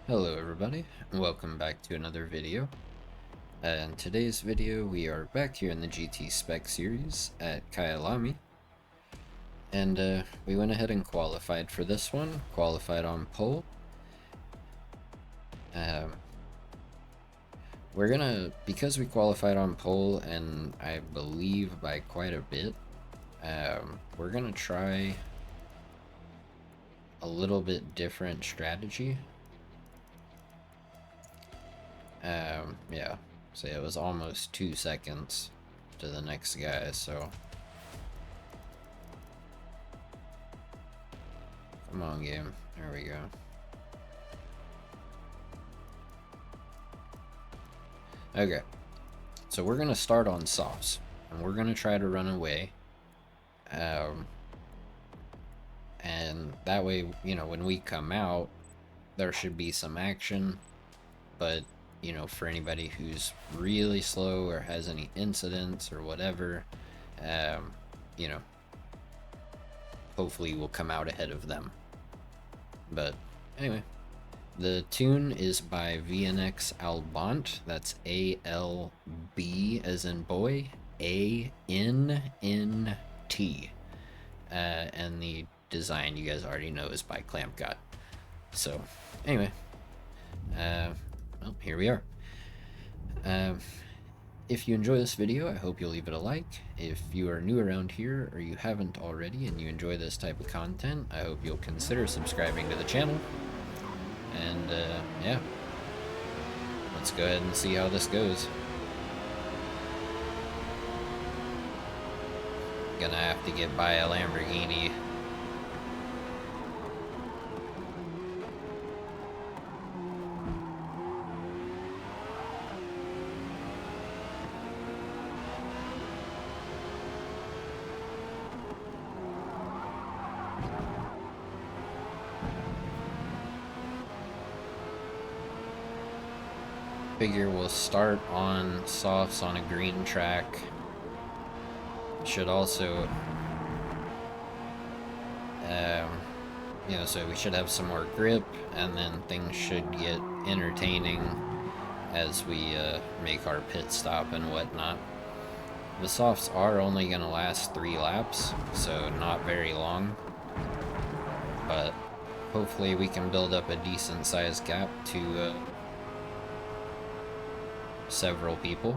Hello everybody, and welcome back to another video. In today's video we are back here in the GT Spec series at Kyalami, and we went ahead and qualified for this one, qualified on pole. Because we qualified on pole, and I believe by quite a bit, we're gonna try a little bit different strategy. Yeah, so it was almost 2 seconds to the next guy, so come on game, there we go. Okay, so we're gonna start on softs, and we're gonna try to run away, and that way, you know, when we come out, there should be some action, but you know, for anybody who's really slow or has any incidents or whatever, you know, hopefully we'll come out ahead of them. But anyway, the tune is by VNX Albant. That's A-L-B as in boy, A-N-N-T. And the design you guys already know is by Clampgot. So anyway, well, here we are. If you enjoy this video, I hope you'll leave it a like. If you are new around here or you haven't already and you enjoy this type of content, I hope you'll consider subscribing to the channel. And yeah, let's go ahead and see how this goes. Gonna have to get by a Lamborghini. Figure we'll start on softs on a green track. Should also, you know, so we should have some more grip, and then things should get entertaining as we make our pit stop and whatnot. The softs are only going to last 3 laps, so not very long, but hopefully we can build up a decent sized gap to several people.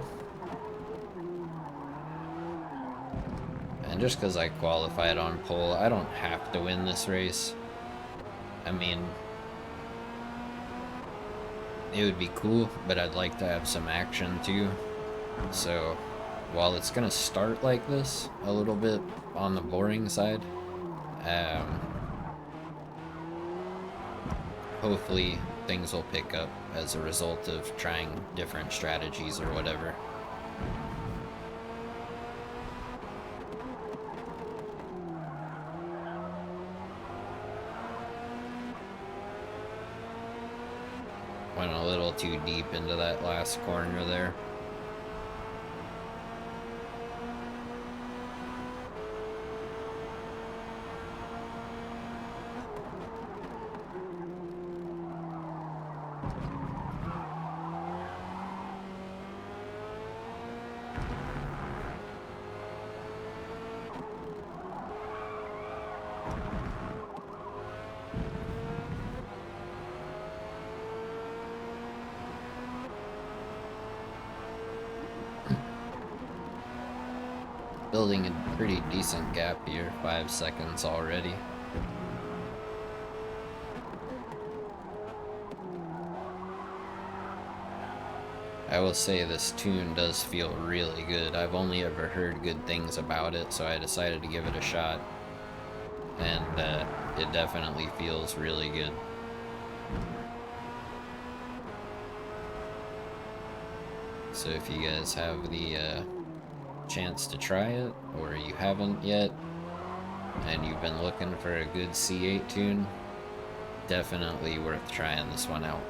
And just because I qualified on pole, I don't have to win this race. I mean, it would be cool, but I'd like to have some action too. So while it's gonna start like this, a little bit on the boring side, hopefully things will pick up as a result of trying different strategies or whatever. Went a little too deep into that last corner there. Building a pretty decent gap here, 5 seconds already. I will say this tune does feel really good. I've only ever heard good things about it, so I decided to give it a shot. And it definitely feels really good. So if you guys have the chance to try it, or you haven't yet, and you've been looking for a good C8 tune, definitely worth trying this one out.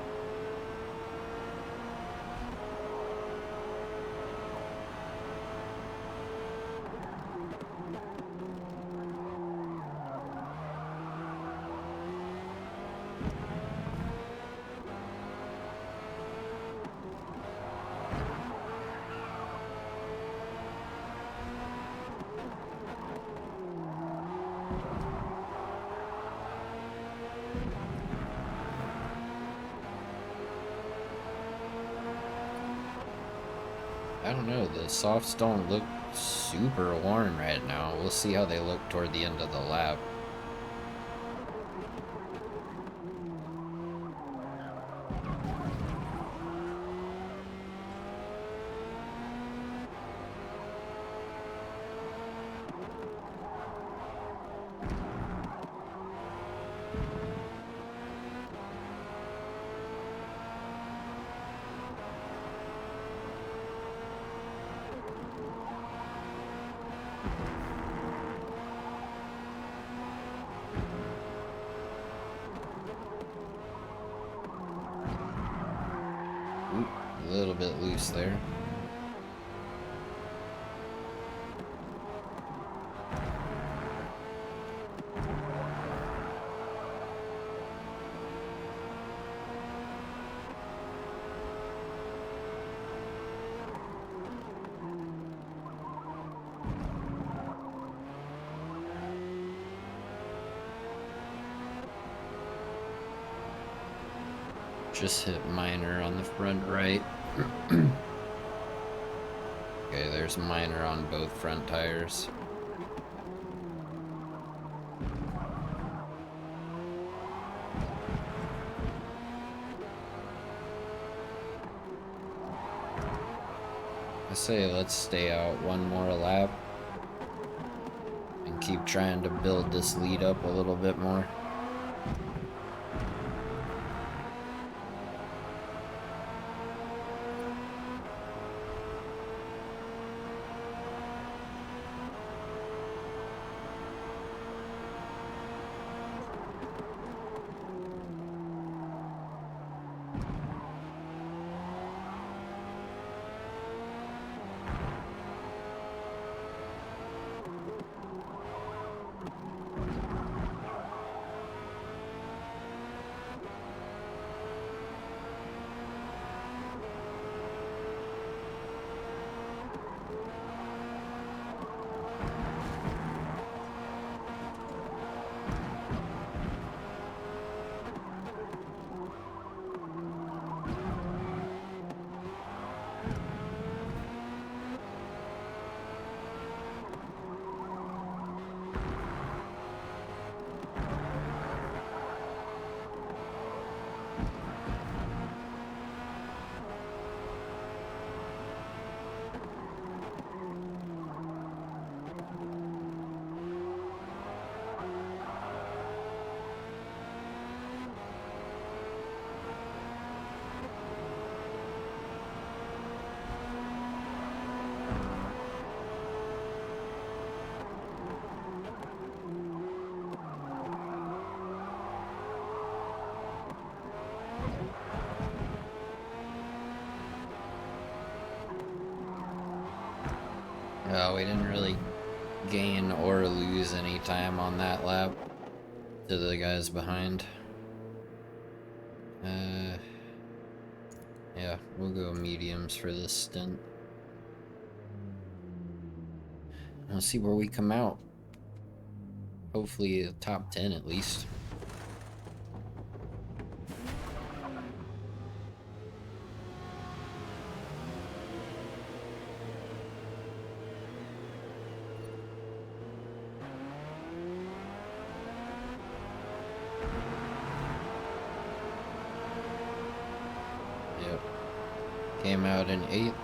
I don't know, the softs don't look super worn right now. We'll see how they look toward the end of the lap. Oop, a little bit loose there. Just hit minor on the front right. Okay, there's minor on both front tires. I say let's stay out one more lap and keep trying to build this lead up a little bit more. We didn't really gain or lose any time on that lap to the guys behind. Yeah, we'll go mediums for this stint. We'll see where we come out. Hopefully a top 10 at least. Yep. Came out in 8th.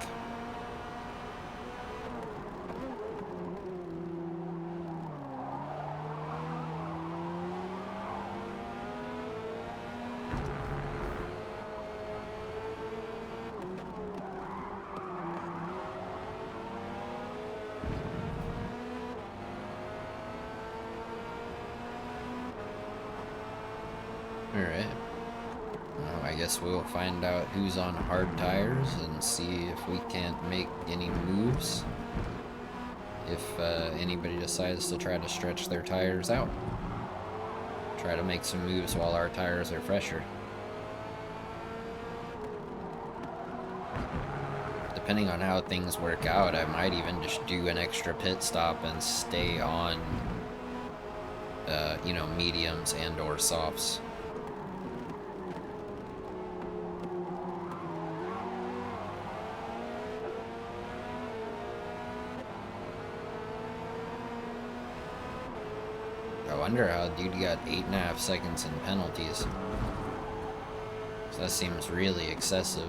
Alright. Well, I guess we'll find out who's on hard tires and see if we can't make any moves. If anybody decides to try to stretch their tires out. Try to make some moves while our tires are fresher. Depending on how things work out, I might even just do an extra pit stop and stay on, you know, mediums and or softs. wonder how dude got 8.5 seconds in penalties. So that seems really excessive.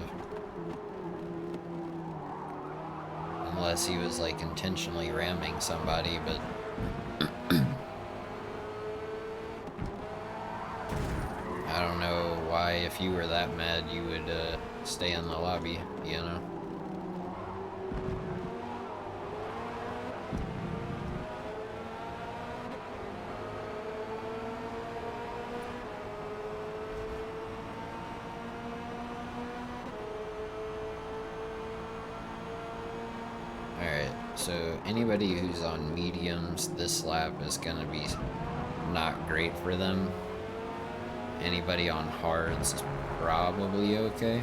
Unless he was like intentionally ramming somebody, but I don't know why, if you were that mad, you would stay in the lobby, you know? Alright, so anybody who's on mediums, this lap is going to be not great for them. Anybody on hards is probably okay.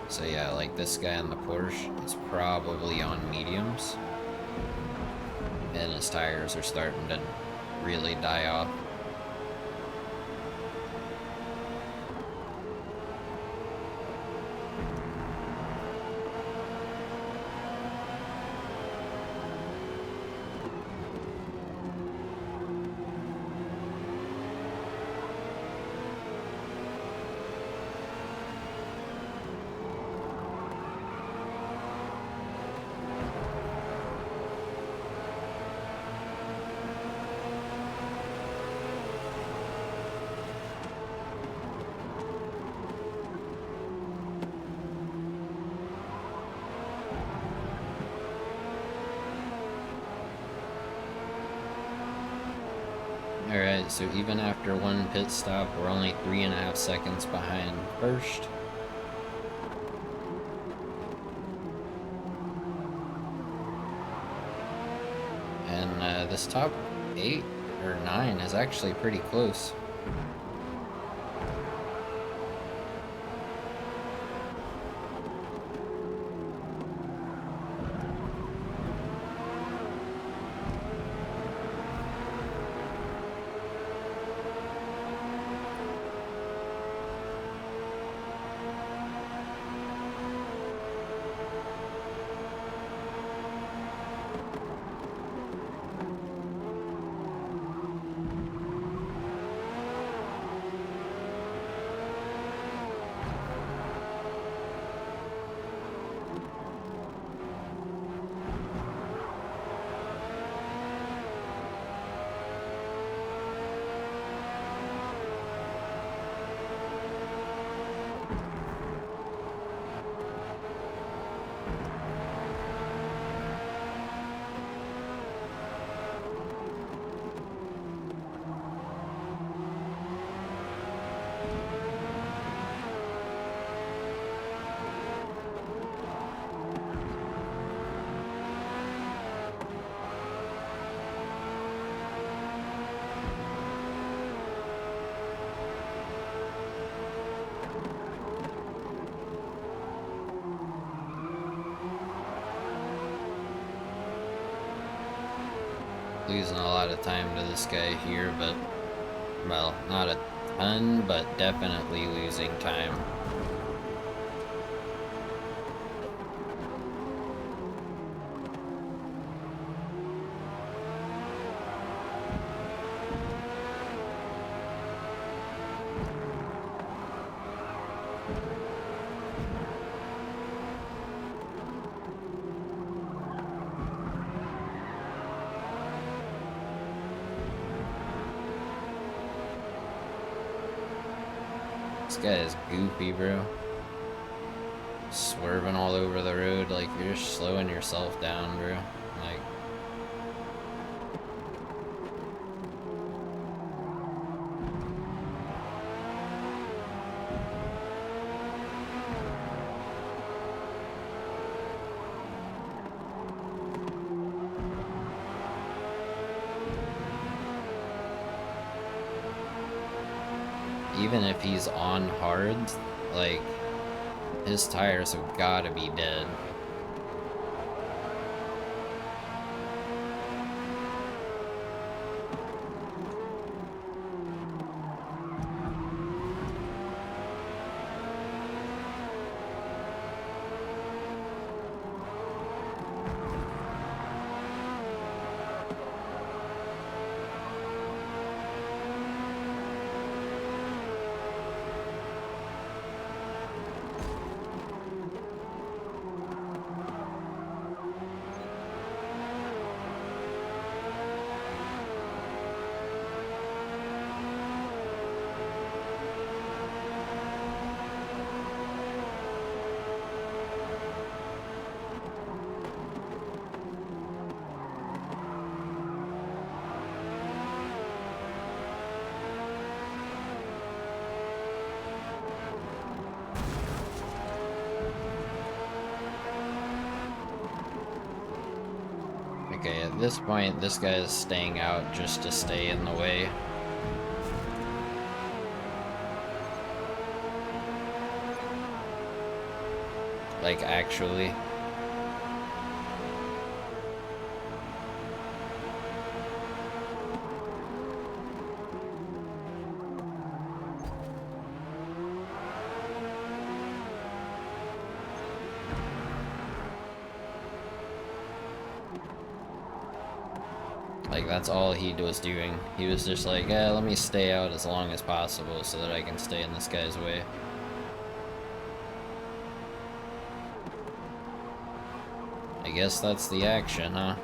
So yeah, like this guy on the Porsche is probably on mediums. And his tires are starting to really die off. Alright, so even after one pit stop, we're only 3.5 seconds behind first. And this top 8 or 9 is actually pretty close. Losing a lot of time to this guy here, but, well, not a ton, but definitely losing time. This guy is goofy, bro. Swerving all over the road, like, you're just slowing yourself down, bro. Like, even if he's on hard, like, his tires have gotta be dead. Okay, at this point, this guy is staying out just to stay in the way. Like, actually. Like, that's all he was doing. He was just like, yeah, let me stay out as long as possible so that I can stay in this guy's way. I guess that's the action, huh?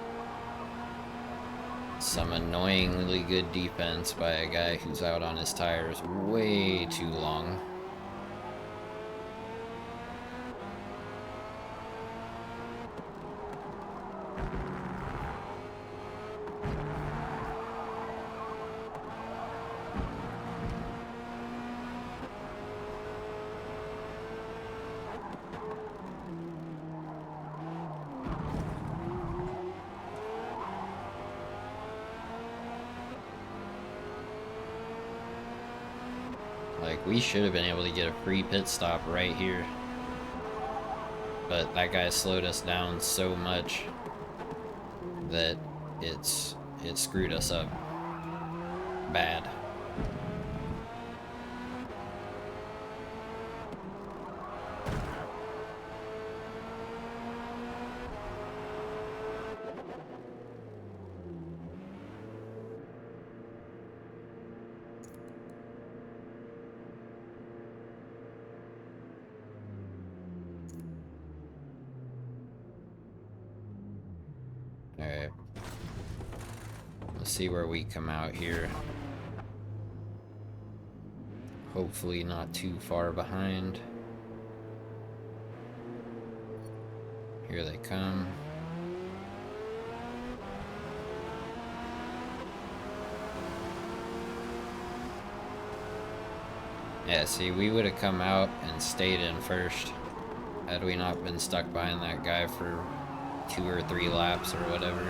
Some annoyingly good defense by a guy who's out on his tires way too long. Like, we should have been able to get a free pit stop right here. But that guy slowed us down so much that it screwed us up bad. Alright. Let's see where we come out here. Hopefully not too far behind. Here they come. Yeah, see, we would have come out and stayed in first had we not been stuck behind that guy for 2 or 3 laps or whatever.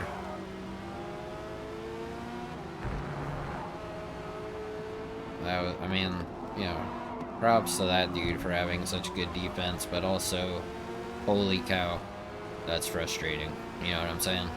That was, I mean, you know, props to that dude for having such good defense, but also, holy cow, that's frustrating. You know what I'm saying?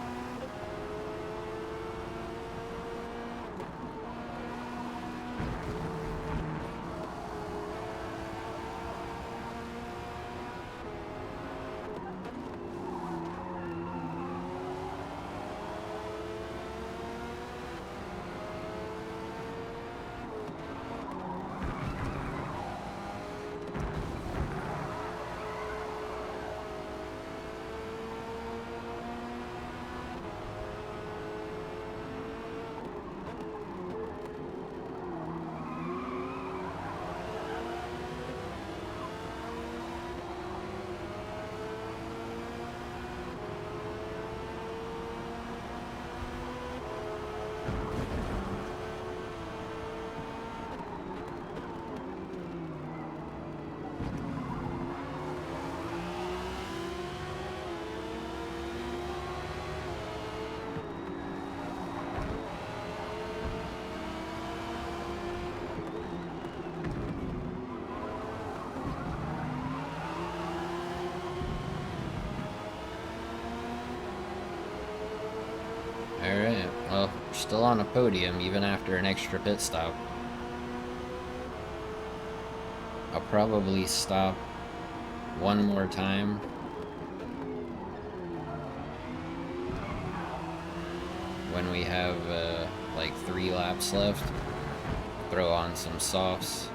Alright, well, we're still on a podium even after an extra pit stop. I'll probably stop one more time. When we have like 3 laps left, throw on some softs,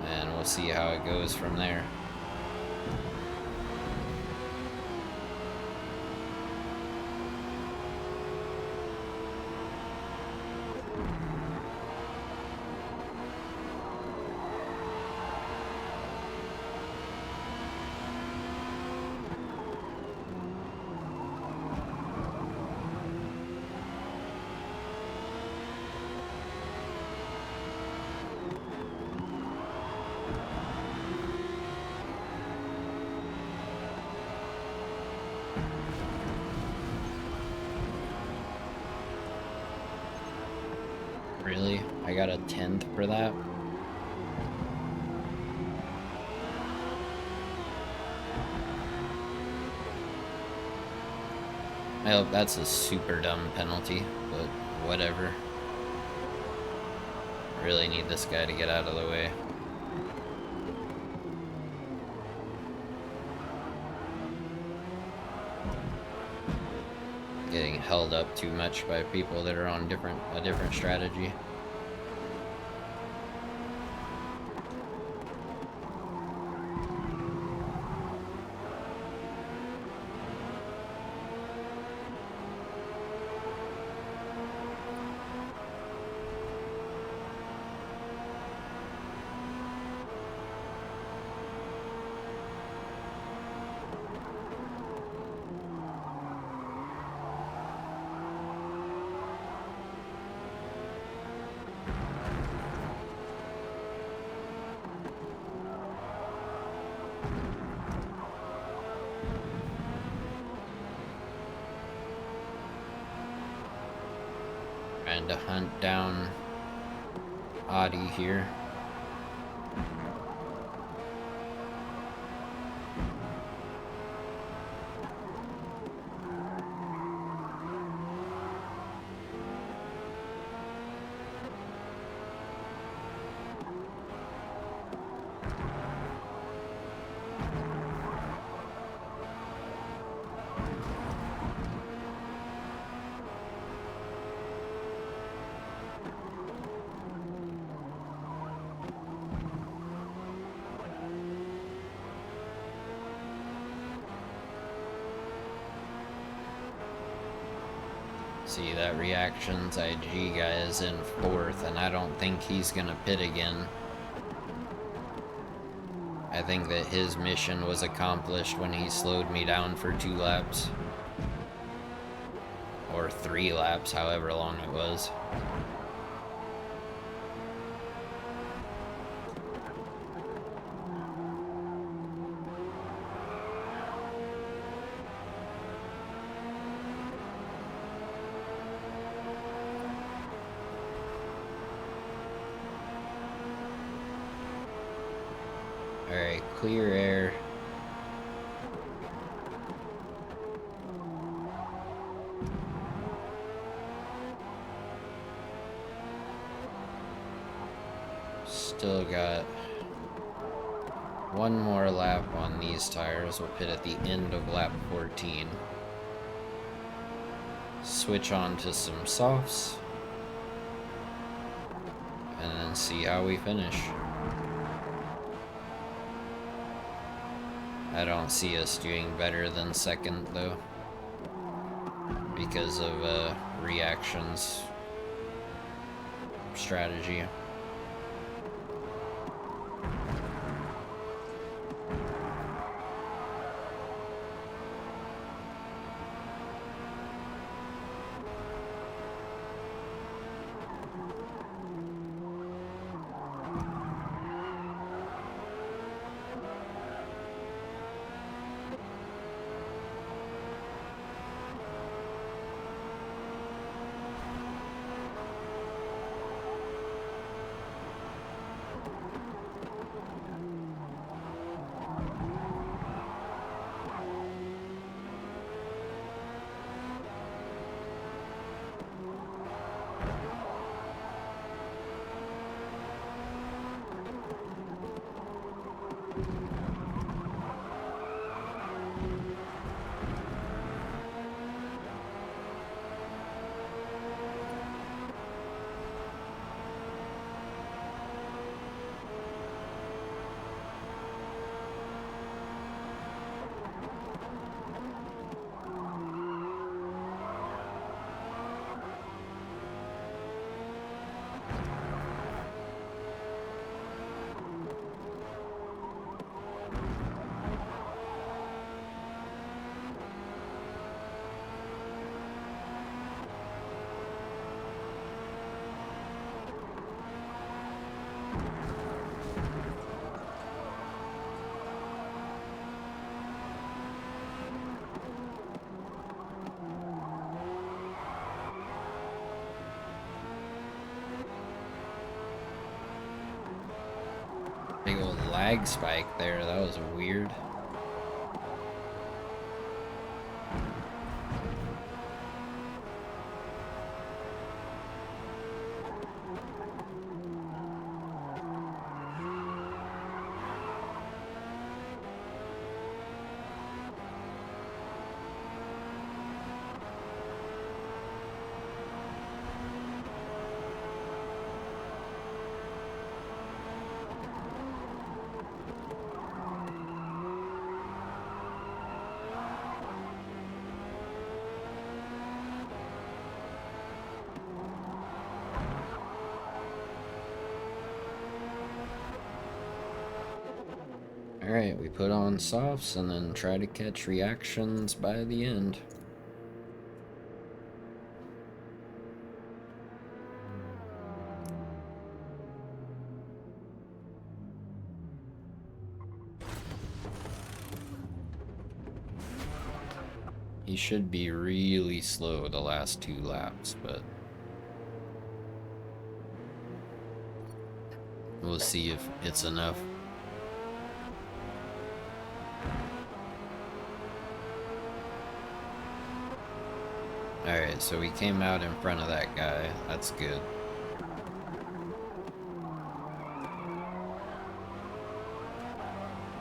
and we'll see how it goes from there. got a 10th for that. Well, that's a super dumb penalty, but whatever. Really need this guy to get out of the way. Getting held up too much by people that are on a different strategy. Trying to hunt down Audi here. See, that Reactions IG guy is in 4th, and I don't think he's gonna pit again. I think that his mission was accomplished when he slowed me down for 2 laps. Or 3 laps, however long it was. Alright, clear air. Still got 1 more lap on these tires. We'll pit at the end of lap 14. Switch on to some softs. And then see how we finish. I don't see us doing better than 2nd though, because of Reactions strategy. Big old lag spike there. That was weird. Alright, we put on softs and then try to catch reactions by the end. He should be really slow the last 2 laps, but we'll see if it's enough. Alright, so we came out in front of that guy. That's good.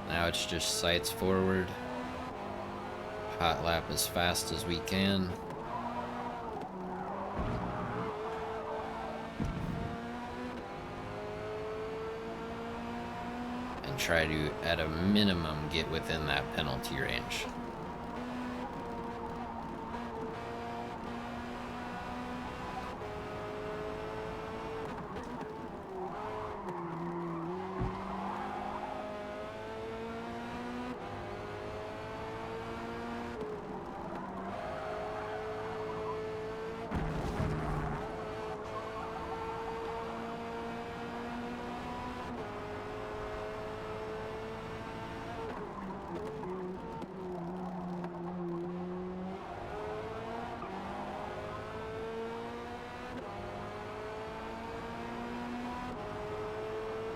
Now it's just sights forward. Hot lap as fast as we can. And try to, at a minimum, get within that penalty range.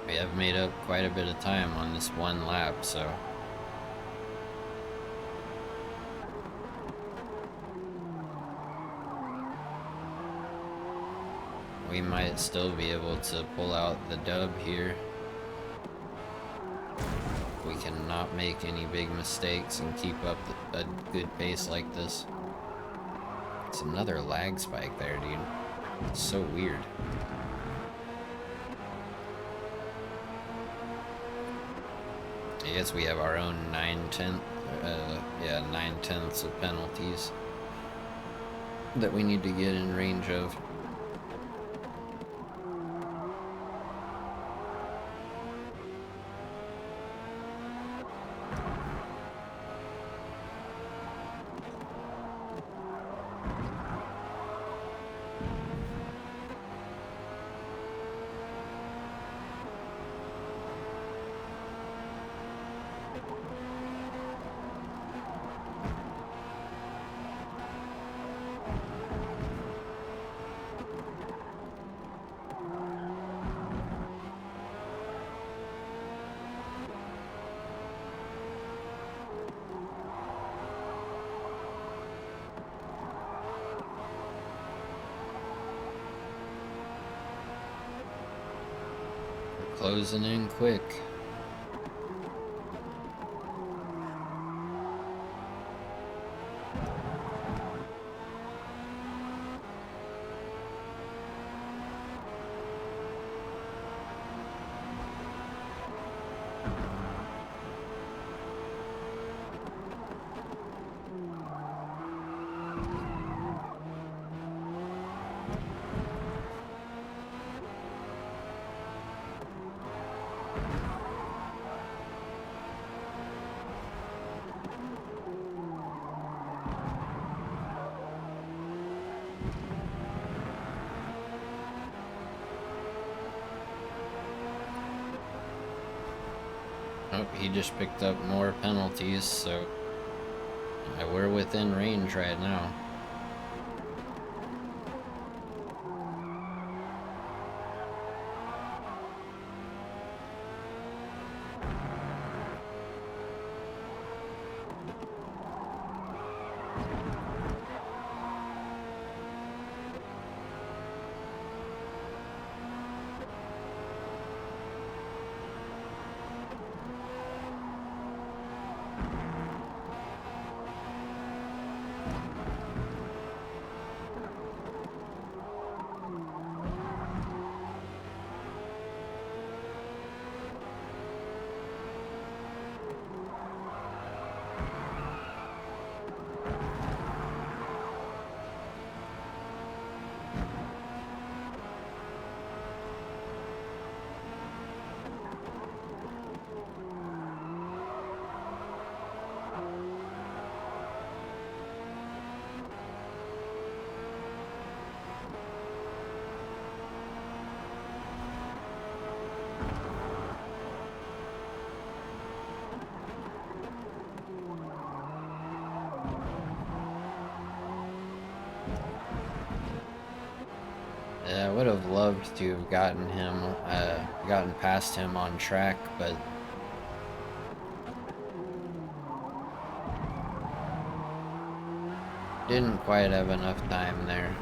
We have made up quite a bit of time on this one lap, so we might still be able to pull out the dub here. We cannot make any big mistakes and keep up a good pace like this. It's another lag spike there, dude. It's so weird. I guess we have our own 9/10 of penalties that we need to get in range of. Closing in quick. Oh, he just picked up more penalties, so we're within range right now. I would have loved to have gotten past him on track, but didn't quite have enough time there.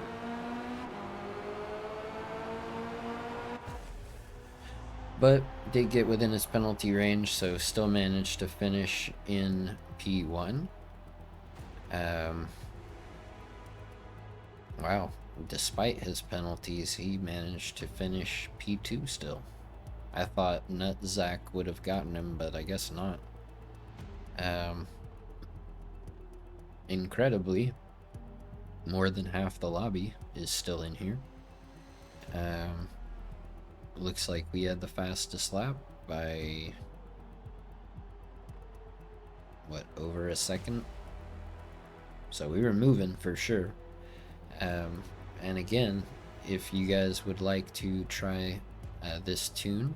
But did get within his penalty range, so still managed to finish in P1. Wow, despite his penalties, he managed to finish P2 still. I thought Nut Zach would have gotten him, but I guess not. Incredibly, more than half the lobby is still in here. Looks like we had the fastest lap by, what, over a second? So we were moving for sure. And again, if you guys would like to try this tune,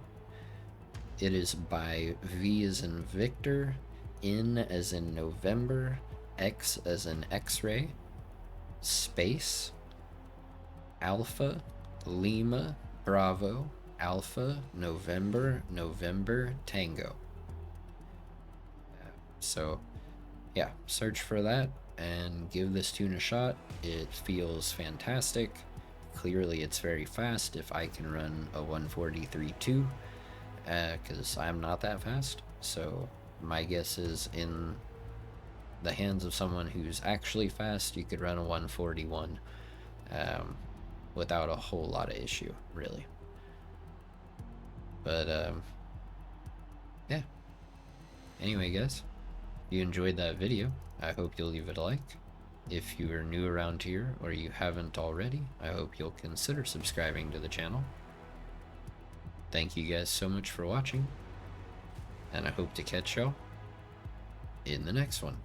it is by V as in Victor, N as in November, X as in X-ray, space, Alpha, Lima, Bravo, Alpha, November, November, Tango. So yeah, search for that and give this tune a shot. It feels fantastic. Clearly it's very fast if I can run a 143.2, because I'm not that fast. So my guess is, in the hands of someone who's actually fast, you could run a 141 without a whole lot of issue, really. But yeah, anyway guys, if you enjoyed that video, I hope you'll leave it a like. If you are new around here or you haven't already, I hope you'll consider subscribing to the channel. Thank you guys so much for watching, and I hope to catch y'all in the next one.